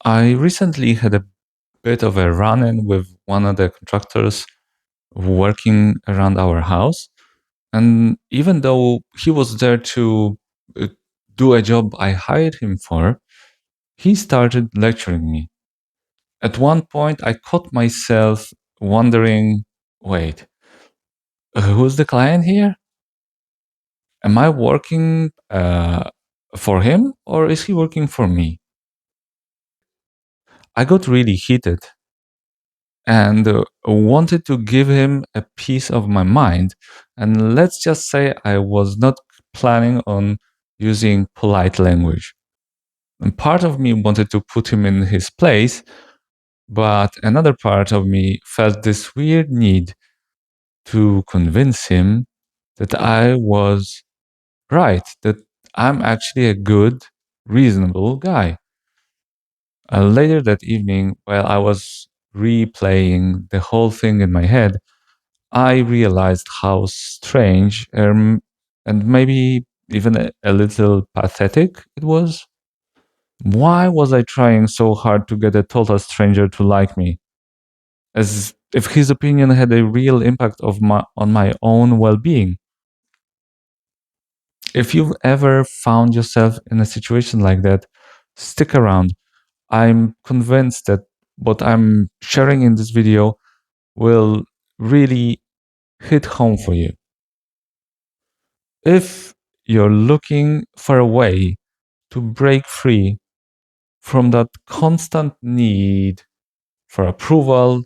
I recently had a bit of a run-in with one of the contractors working around our house. And even though he was there to uh, do a job I hired him for, he started lecturing me. At one point, I caught myself wondering, wait, who's the client here? Am I working for him or is he working for me? I got really heated and wanted to give him a piece of my mind. And let's just say I was not planning on using polite language. And part of me wanted to put him in his place, but another part of me felt this weird need to convince him that I was right, that I'm actually a good, reasonable guy. Later that evening, while I was replaying the whole thing in my head, I realized how strange and maybe even a little pathetic it was. Why was I trying so hard to get a total stranger to like me? As if his opinion had a real impact on my own well being. If you've ever found yourself in a situation like that, stick around. I'm convinced that what I'm sharing in this video will really hit home for you. If you're looking for a way to break free from that constant need for approval,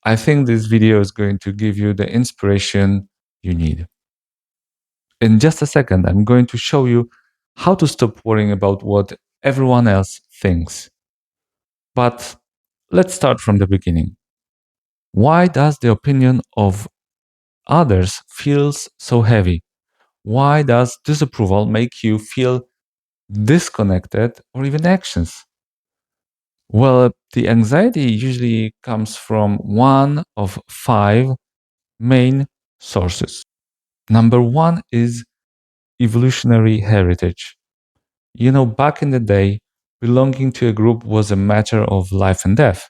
I think this video is going to give you the inspiration you need. In just a second, I'm going to show you how to stop worrying about what everyone else thinks. But let's start from the beginning. Why does the opinion of others feels so heavy? Why does disapproval make you feel disconnected or even anxious? Well, the anxiety usually comes from one of five main sources. Number one is evolutionary heritage. Back in the day, belonging to a group was a matter of life and death.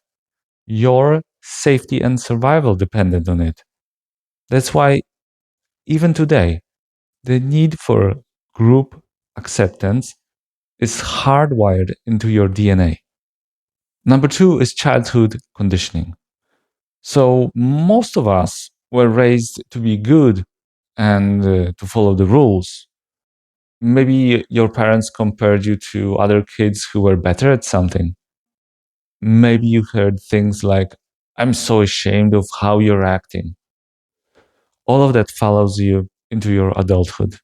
Your safety and survival depended on it. That's why, even today, the need for group acceptance is hardwired into your DNA. Number two is childhood conditioning. So, most of us were raised to be good and to follow the rules. Maybe your parents compared you to other kids who were better at something. Maybe you heard things like, I'm so ashamed of how you're acting. All of that follows you into your adulthood.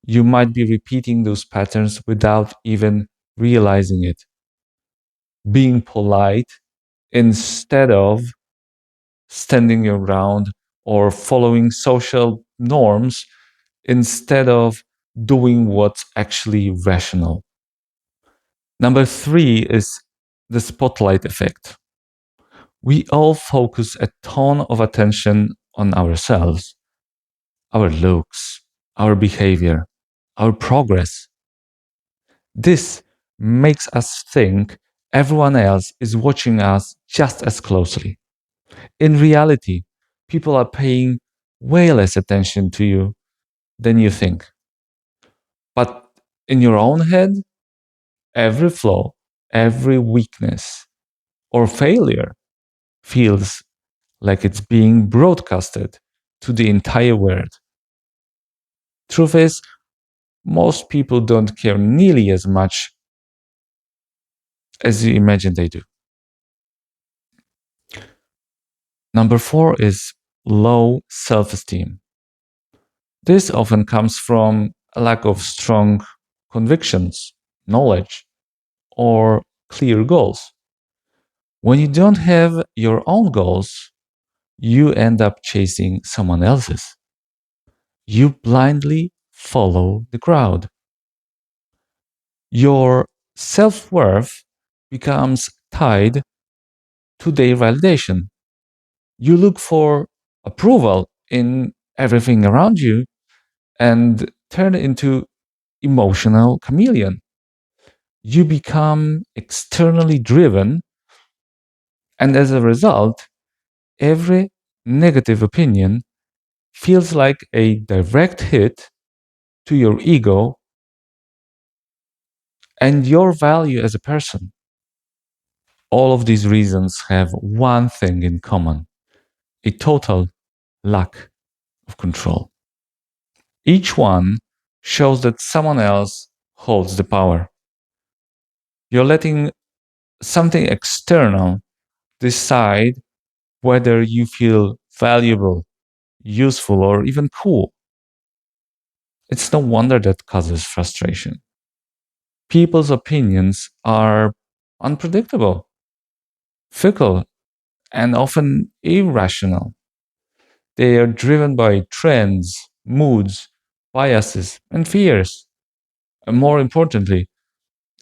You might be repeating those patterns without even realizing it. Being polite instead of standing your ground or following social norms instead of doing what's actually rational. Number three is the spotlight effect. We all focus a ton of attention on ourselves, our looks, our behavior, our progress. This makes us think everyone else is watching us just as closely. In reality, people are paying way less attention to you than you think. But in your own head, every flaw, every weakness, or failure feels like it's being broadcasted to the entire world. Truth is, most people don't care nearly as much as you imagine they do. Number four is low self esteem. This often comes from a lack of strong convictions, knowledge, or clear goals. When you don't have your own goals, you end up chasing someone else's. You blindly follow the crowd. Your self worth becomes tied to their validation. You look for approval in everything around you and turn into emotional chameleon. You become externally driven, and as a result, every negative opinion feels like a direct hit to your ego and your value as a person. All of these reasons have one thing in common: a total lack of control. Each one shows that someone else holds the power. You're letting something external decide whether you feel valuable, useful, or even cool. It's no wonder that causes frustration. People's opinions are unpredictable, fickle, and often irrational. They are driven by trends, moods, biases, and fears. And more importantly,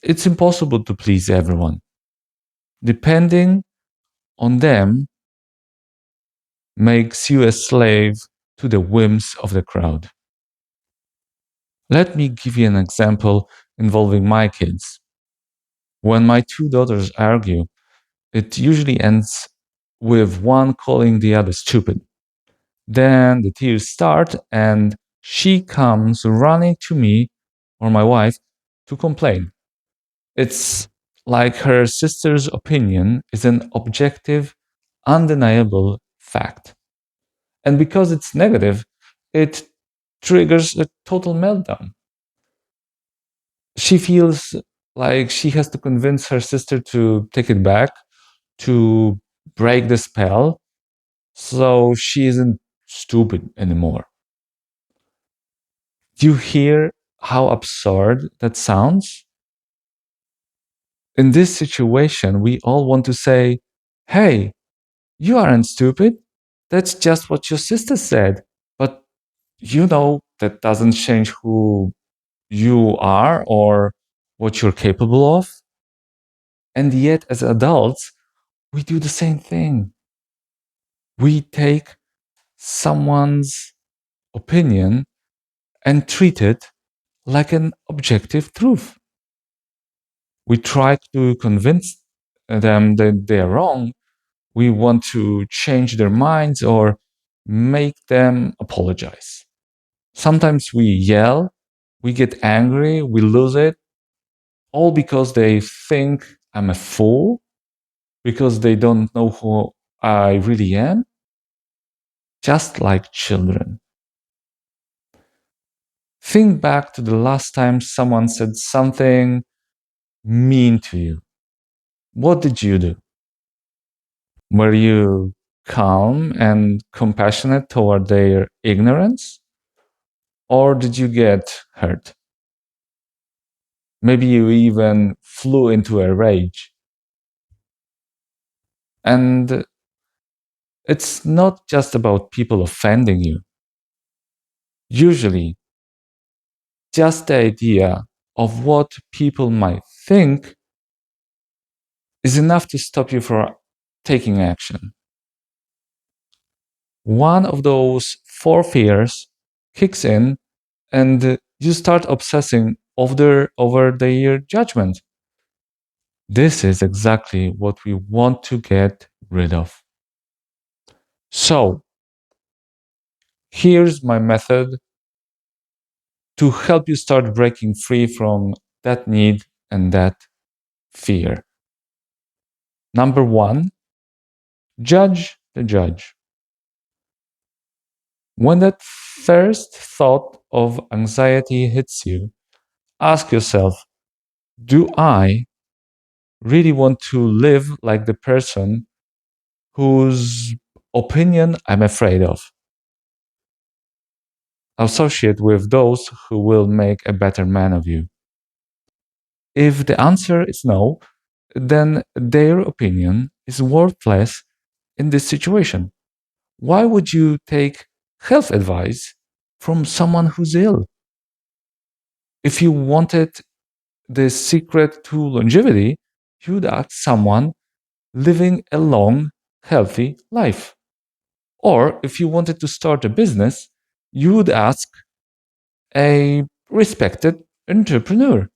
it's impossible to please everyone. Depending on them makes you a slave to the whims of the crowd. Let me give you an example involving my kids. When my two daughters argue, it usually ends with one calling the other stupid. Then the tears start, and she comes running to me or my wife to complain. It's like her sister's opinion is an objective, undeniable fact. And because it's negative, it triggers a total meltdown. She feels like she has to convince her sister to take it back, to break the spell, so she isn't stupid anymore. Do you hear how absurd that sounds? In this situation, we all want to say, hey, you aren't stupid. That's just what your sister said. But that doesn't change who you are or what you're capable of. And yet, as adults, we do the same thing. We take someone's opinion and treat it like an objective truth. We try to convince them that they're wrong. We want to change their minds or make them apologize. Sometimes we yell, we get angry, we lose it, all because they think I'm a fool, because they don't know who I really am, just like children. Think back to the last time someone said something mean to you. What did you do? Were you calm and compassionate toward their ignorance? Or did you get hurt? Maybe you even flew into a rage. And it's not just about people offending you. Usually, just the idea of what people might think is enough to stop you from taking action. One of those four fears kicks in, and you start obsessing over their judgment. This is exactly what we want to get rid of. So, here's my method to help you start breaking free from that need and that fear. Number one, judge the judge. When that first thought of anxiety hits you, ask yourself, do I really want to live like the person whose opinion I'm afraid of? Associate with those who will make a better man of you. If the answer is no, then their opinion is worthless in this situation. Why would you take health advice from someone who's ill? If you wanted the secret to longevity, you'd ask someone living a long, healthy life. Or if you wanted to start a business, you would ask a respected entrepreneur.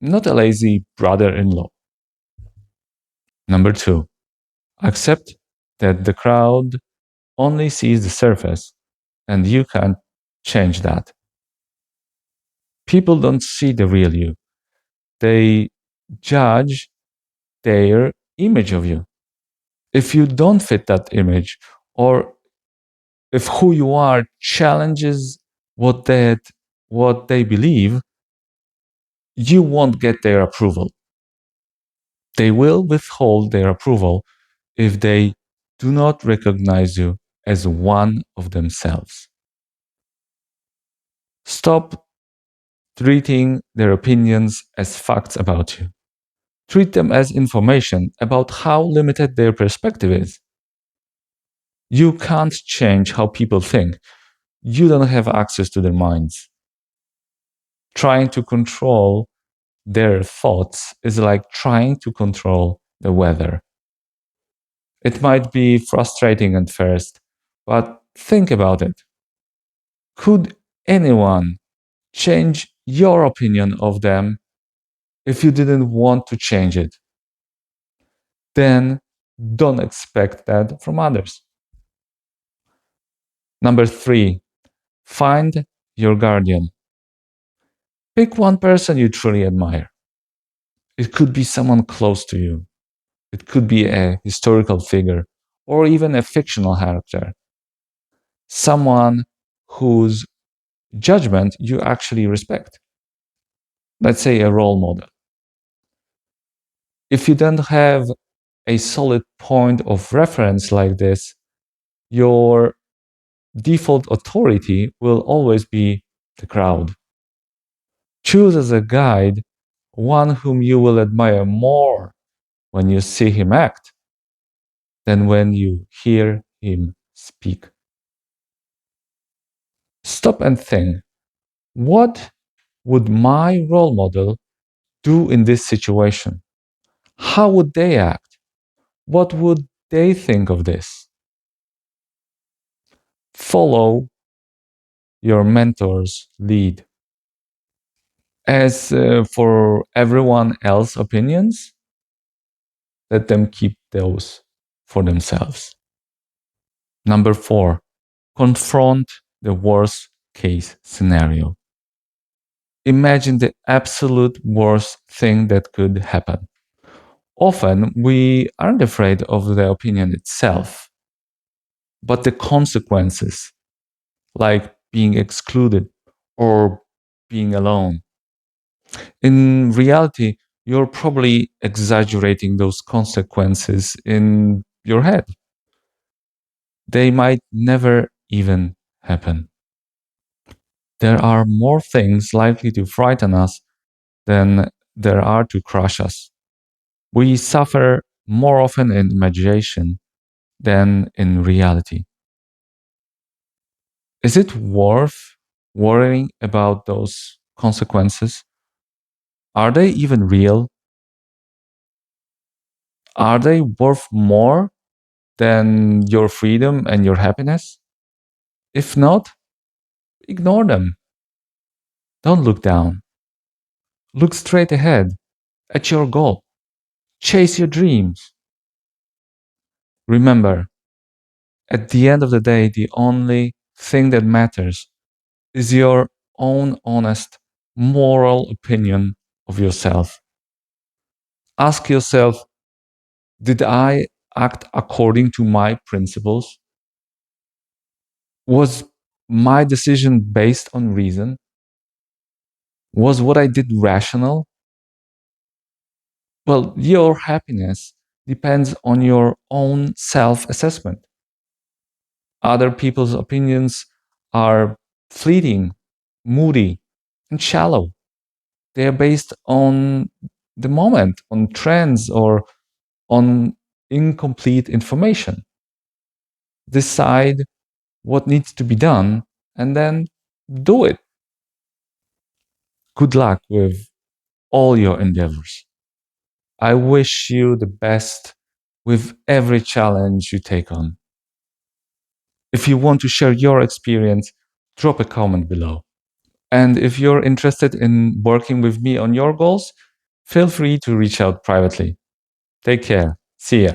not a lazy brother-in-law. Number 2, accept that the crowd only sees the surface and you can't change that. People don't see the real you. They judge their image of you. If you don't fit that image, or if who you are challenges what they believe, you won't get their approval. They will withhold their approval if they do not recognize you as one of themselves. Stop treating their opinions as facts about you. Treat them as information about how limited their perspective is. You can't change how people think. You don't have access to their minds. Trying to control their thoughts is like trying to control the weather. It might be frustrating at first, but think about it. Could anyone change your opinion of them if you didn't want to change it? Then don't expect that from others. Number 3, find your guardian. Pick one person you truly admire. It could be someone close to you. It could be a historical figure or even a fictional character. Someone whose judgment you actually respect. Let's say a role model. If you don't have a solid point of reference like this, your default authority will always be the crowd. Choose as a guide one whom you will admire more when you see him act than when you hear him speak. Stop and think, what would my role model do in this situation? How would they act? What would they think of this? Follow your mentor's lead. As for everyone else's opinions, let them keep those for themselves. Number 4, confront the worst case scenario. Imagine the absolute worst thing that could happen. Often, we aren't afraid of the opinion itself, but the consequences, like being excluded or being alone. In reality, you're probably exaggerating those consequences in your head. They might never even happen. There are more things likely to frighten us than there are to crush us. We suffer more often in imagination than in reality. Is it worth worrying about those consequences? Are they even real? Are they worth more than your freedom and your happiness? If not, ignore them. Don't look down. Look straight ahead at your goal. Chase your dreams. Remember, at the end of the day, the only thing that matters is your own honest, moral opinion of yourself. Ask yourself, did I act according to my principles? Was my decision based on reason? Was what I did rational? Well, your happiness depends on your own self assessment. Other people's opinions are fleeting, moody, and shallow. They are based on the moment, on trends, or on incomplete information. Decide what needs to be done and then do it. Good luck with all your endeavors. I wish you the best with every challenge you take on. If you want to share your experience, drop a comment below. And if you're interested in working with me on your goals, feel free to reach out privately. Take care. See ya.